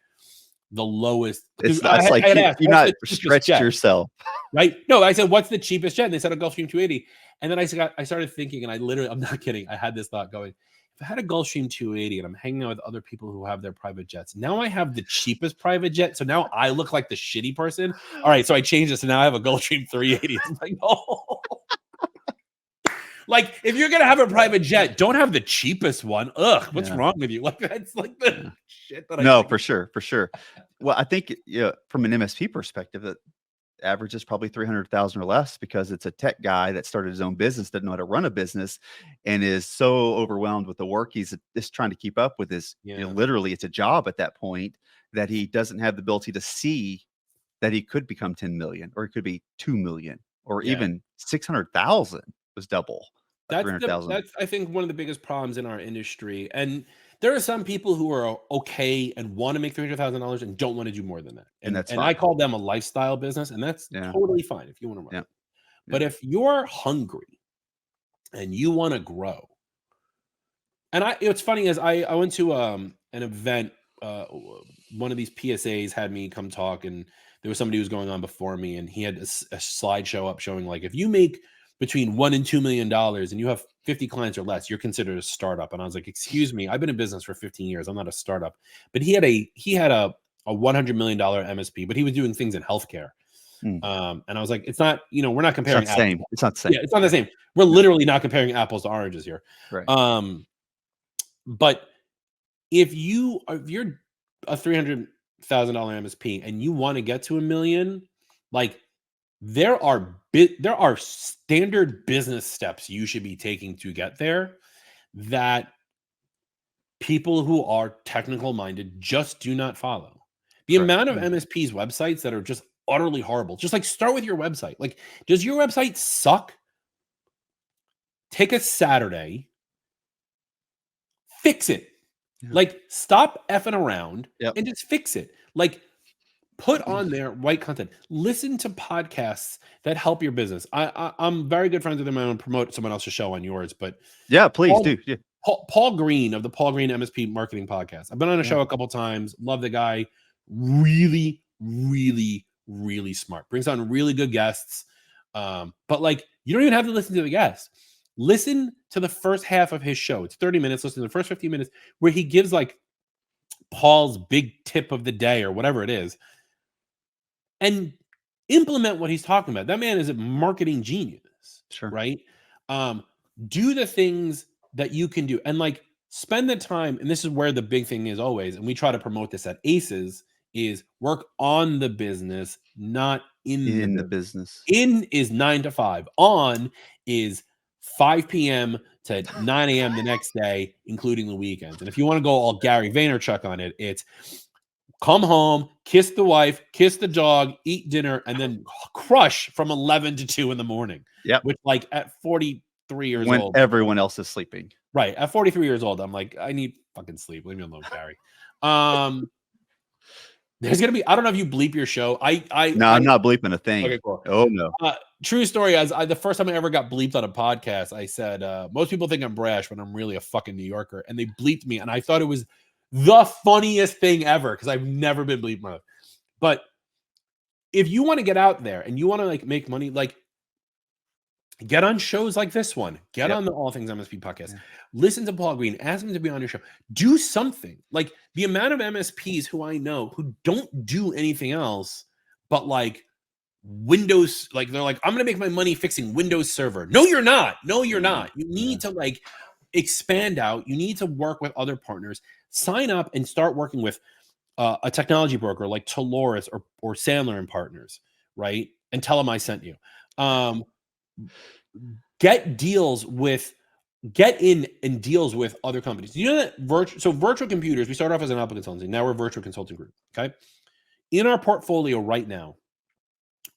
the lowest. It's I, it's like I had asked, you what's not the cheapest stretched jet? yourself. Right? No, I said, what's the cheapest jet? And they said a Gulfstream 280. And then I started thinking, and I'm not kidding. I had this thought going, if I had a Gulfstream 280 and I'm hanging out with other people who have their private jets, now I have the cheapest private jet. So now I look like the shitty person. All right. So I changed this. And now I have a Gulfstream 380. I'm like, oh. Like, if you're going to have a private jet, don't have the cheapest one. Ugh, what's wrong with you? Like, that's like the shit that I No, think. for sure. For sure. Well, I think from an MSP perspective, that average is probably 300,000 or less because it's a tech guy that started his own business, doesn't know how to run a business, and is so overwhelmed with the work he's just trying to keep up with his, literally it's a job at that point that he doesn't have the ability to see that he could become 10 million or it could be 2 million or even 600,000 was double. That's 300,000. I think one of the biggest problems in our industry. And there are some people who are okay and want to make $300,000 and don't want to do more than that. And that's I fine. call them a lifestyle business, and that's totally fine if you want to run it. But if you're hungry and you want to grow, and it's funny is I went to an event. One of these PSAs had me come talk, and there was somebody who was going on before me, and he had a slideshow up showing like if you make between $1 and $2 million and you have 50 clients or less, you're considered a startup. And I was like, excuse me, I've been in business for 15 years. I'm not a startup. But he had a $100 million MSP, but he was doing things in healthcare. And I was like, it's not, we're not comparing. It's not the same. It's not the same. Yeah, it's not the same. We're literally not comparing apples to oranges here. Right. But if you're a $300,000 MSP and you want to get to $1 million, like there are standard business steps you should be taking to get there that people who are technical minded just do not follow. The amount of MSPs websites that are just utterly horrible. Just like start with your website. Like, does your website suck? Take a Saturday, fix it. Like, stop effing around and just fix it. Like, put on there right content. Listen to podcasts that help your business. I'm very good friends with them. I want to promote someone else's show on yours, but please do. Yeah. Paul Green of the Paul Green MSP Marketing Podcast. I've been on a show a couple times. Love the guy. Really, really, really smart. Brings on really good guests. But like, you don't even have to listen to the guests. Listen to the first half of his show. It's 30 minutes. Listen to the first 15 minutes where he gives like Paul's big tip of the day or whatever it is, and implement what he's talking about. That man is a marketing genius. Sure. Right? Do the things that you can do and like spend the time. And this is where the big thing is always, and we try to promote this at ACES, is work on the business, not in the business. In is 9 to 5. On is 5 p.m. to 9 a.m. the next day, including the weekends. And if you want to go all Gary Vaynerchuk on it, it's come home, kiss the wife, kiss the dog, eat dinner, and then crush from 11 to 2 in the morning. Yep. Which, like, at 43 years when old, everyone else is sleeping. Right. At 43 years old, I'm like, I need fucking sleep. Leave me alone, Gary. There's gonna be. I don't know if you bleep your show. I'm not bleeping a thing. Okay, cool. Oh no. True story. The first time I ever got bleeped on a podcast, I said, most people think I'm brash, but I'm really a fucking New Yorker. And they bleeped me. And I thought it was the funniest thing ever because I've never been bleeped on. But if you want to get out there and you want to like make money, like get on shows like this one, get on the All Things MSP podcast, listen to Paul Green, ask him to be on your show, do something. Like the amount of MSPs who I know who don't do anything else, but like Windows, like they're like, I'm going to make my money fixing Windows Server. No, you're not. No, you're not. You need to like expand out. You need to work with other partners, sign up and start working with a technology broker like Toloris or Sandler and Partners, right? And tell them I sent you. Get in deals with other companies. You know that virtual computers, we started off as an Apple consultancy. Now we're a virtual consulting group. Okay. In our portfolio right now,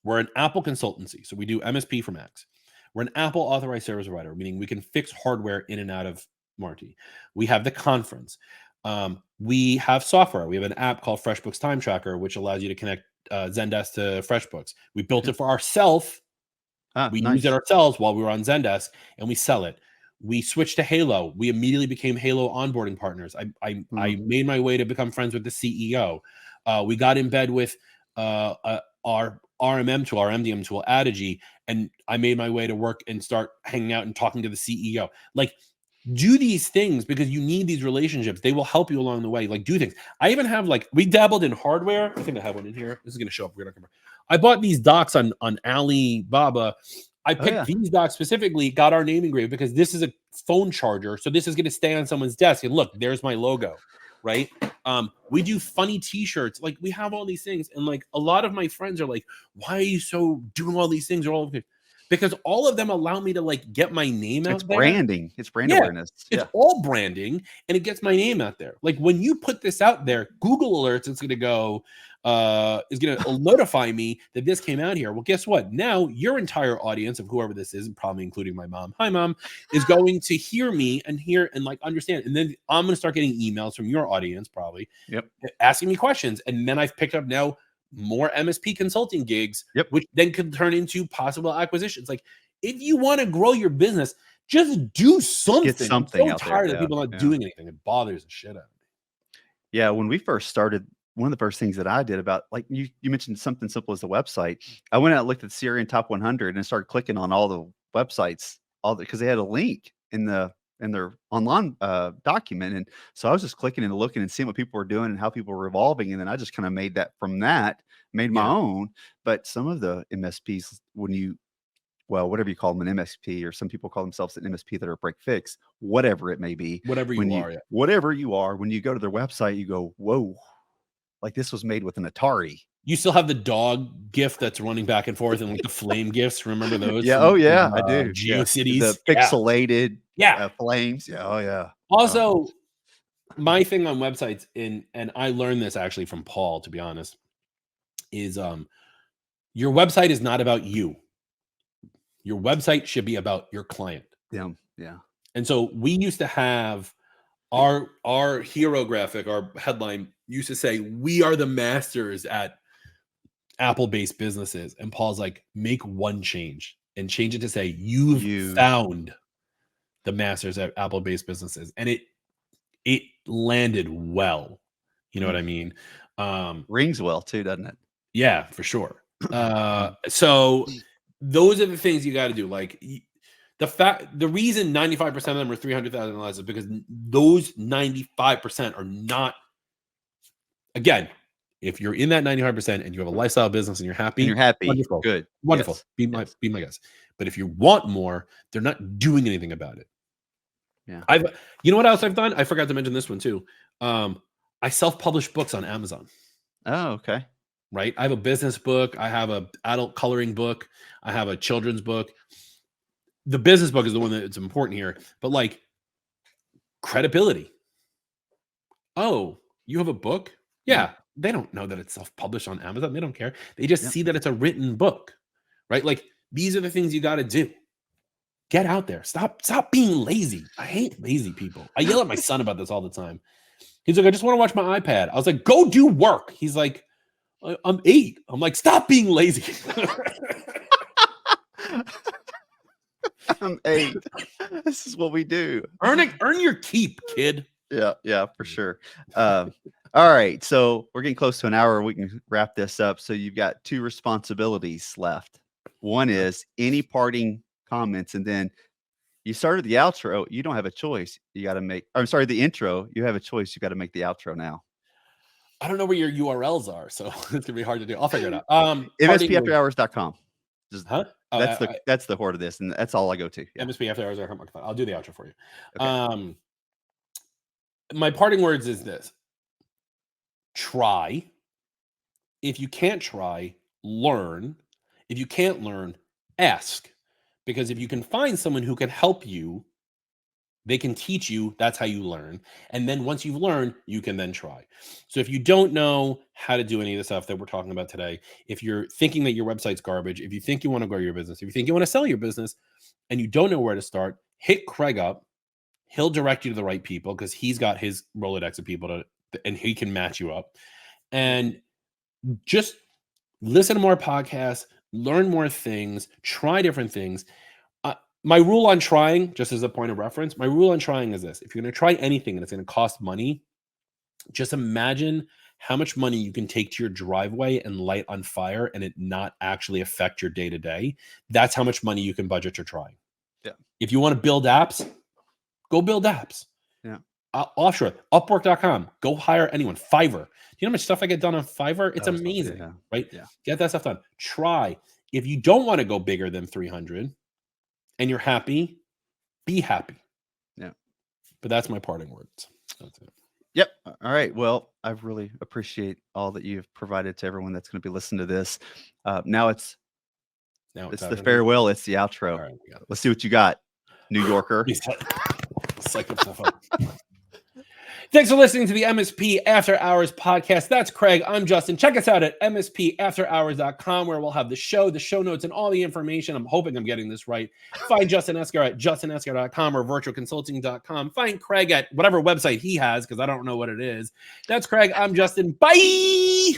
we're an Apple consultancy. So we do MSP for Macs. We're an Apple authorized service provider, meaning we can fix hardware in and out of Marty. We have the conference. We have software. We have an app called FreshBooks Time Tracker, which allows you to connect Zendesk to FreshBooks. We built it for ourselves. We use it Nice. ourselves while we were on Zendesk, and we sell it. We switched to Halo. We immediately became Halo onboarding partners. I made my way to become friends with the CEO. We got in bed with our RMM tool, our MDM tool, Adigy, and I made my way to work and start hanging out and talking to the CEO. Like, do these things because you need these relationships. They will help you along the way. Like, do things. I even have, like, we dabbled in hardware. I think I have one in here. This is going to show up. I bought these docks on Alibaba. I picked these docks specifically, got our name engraved because this is a phone charger. So this is going to stay on someone's desk. And look, there's my logo, right? We do funny t-shirts. Like, we have all these things. And like, a lot of my friends are like, why are you so doing all these things? Because all of them allow me to like get my name out there. Branding. It's brand awareness. It's all branding, and it gets my name out there. Like, when you put this out there, Google alerts, it's going to go, is going to notify me that this came out here. Well, guess what? Now your entire audience of whoever this is, and probably including my mom, hi mom, is going to hear me and hear and like understand. And then I'm going to start getting emails from your audience, probably asking me questions. And then I've picked up now more MSP consulting gigs, which then could turn into possible acquisitions. Like, if you want to grow your business, just do something. Get something I'm so tired of people not doing anything. It bothers the shit out of me. Yeah, when we first started, one of the first things that I did about, like, you mentioned something simple as the website. I went out and looked at the Syrian Top 100 and started clicking on all the websites, because they had a link in their online document. And so I was just clicking and looking and seeing what people were doing and how people were evolving. And then I just kind of made my own. But some of the MSPs, whatever you call them, an MSP, or some people call themselves an MSP that are break fix, whatever it may be. Whatever you are, when you go to their website, you go, whoa, like this was made with an Atari. You still have the dog gif that's running back and forth and like the flame gifs. Remember those? Yeah. I do. GeoCities. The pixelated flames. Yeah. Oh, yeah. Also, my thing on websites, and I learned this actually from Paul, to be honest, is your website is not about you. Your website should be about your client. Yeah. And so we used to have our hero graphic, our headline used to say, "We are the masters at Apple-based businesses." And Paul's like, make one change and change it to say, you've found the masters at Apple-based businesses. And it landed well. You know what I mean? Rings well too, doesn't it? Yeah, for sure. So those are the things you got to do. Like, the reason 95% of them are 300,000 lives is because those 95% are not, again, if you're in that 95% and you have a lifestyle business and you're happy, wonderful, good, wonderful. Yes. Be my guest. But if you want more, they're not doing anything about it. Yeah. You know what else I've done? I forgot to mention this one too. I self-publish books on Amazon. Oh, okay. Right. I have a business book. I have a adult coloring book. I have a children's book. The business book is the one that's important here, but like, credibility. Oh, you have a book? Yeah. They don't know that it's self-published on Amazon. They don't care. They just see that it's a written book, right? Like, these are the things you got to do. Get out there. Stop being lazy. I hate lazy people. I yell at my son about this all the time. He's like, I just want to watch my iPad. I was like, go do work. He's like, I'm 8. I'm like, stop being lazy. I'm 8. This is what we do. Earn your keep, kid. Yeah, for sure. All right, so we're getting close to an hour. We can wrap this up. So you've got 2 responsibilities left. One is any parting comments, and then you started the outro. You don't have a choice. You got to make. I'm sorry, the intro. You have a choice. You got to make the outro now. I don't know where your URLs are, so it's gonna be hard to do. I'll figure it out. MSPafterhours.com. That's the heart of this, and that's all I go to. Yeah. MSPafterhours.com. I'll do the outro for you. Okay. My parting words is this: try. If you can't try, learn. If you can't learn, ask. Because if you can find someone who can help you, they can teach you. That's how you learn. And then once you've learned, you can then try. So if you don't know how to do any of the stuff that we're talking about today, if you're thinking that your website's garbage, if you think you want to grow your business, if you think you want to sell your business and you don't know where to start, hit Craig up. He'll direct you to the right people because he's got his Rolodex of people and he can match you up. And just listen to more podcasts, learn more things, try different things. My rule on trying, just as a point of reference, my rule on trying is this: if you're going to try anything and it's going to cost money, just imagine how much money you can take to your driveway and light on fire and it not actually affect your day to day. That's how much money you can budget to try. Yeah. If you want to build apps, go build apps. Yeah. Offshore, Upwork.com, go hire anyone. Fiverr. You know how much stuff I get done on Fiverr? It's amazing, right? Yeah. Get that stuff done. Try. If you don't want to go bigger than 300 and you're happy, be happy. Yeah. But that's my parting words. That's it. Yep. All right. Well, I really appreciate all that you've provided to everyone that's going to be listening to this. Now it's the farewell. It's the outro. All right, let's see what you got, New Yorker. Psych stuff up. Thanks for listening to the MSP After Hours podcast. That's Craig. I'm Justin. Check us out at mspafterhours.com, where we'll have the show notes, and all the information. I'm hoping I'm getting this right. Find Justin Esgar at justinesgar.com or virtualconsulting.com. Find Craig at whatever website he has, because I don't know what it is. That's Craig. I'm Justin. Bye.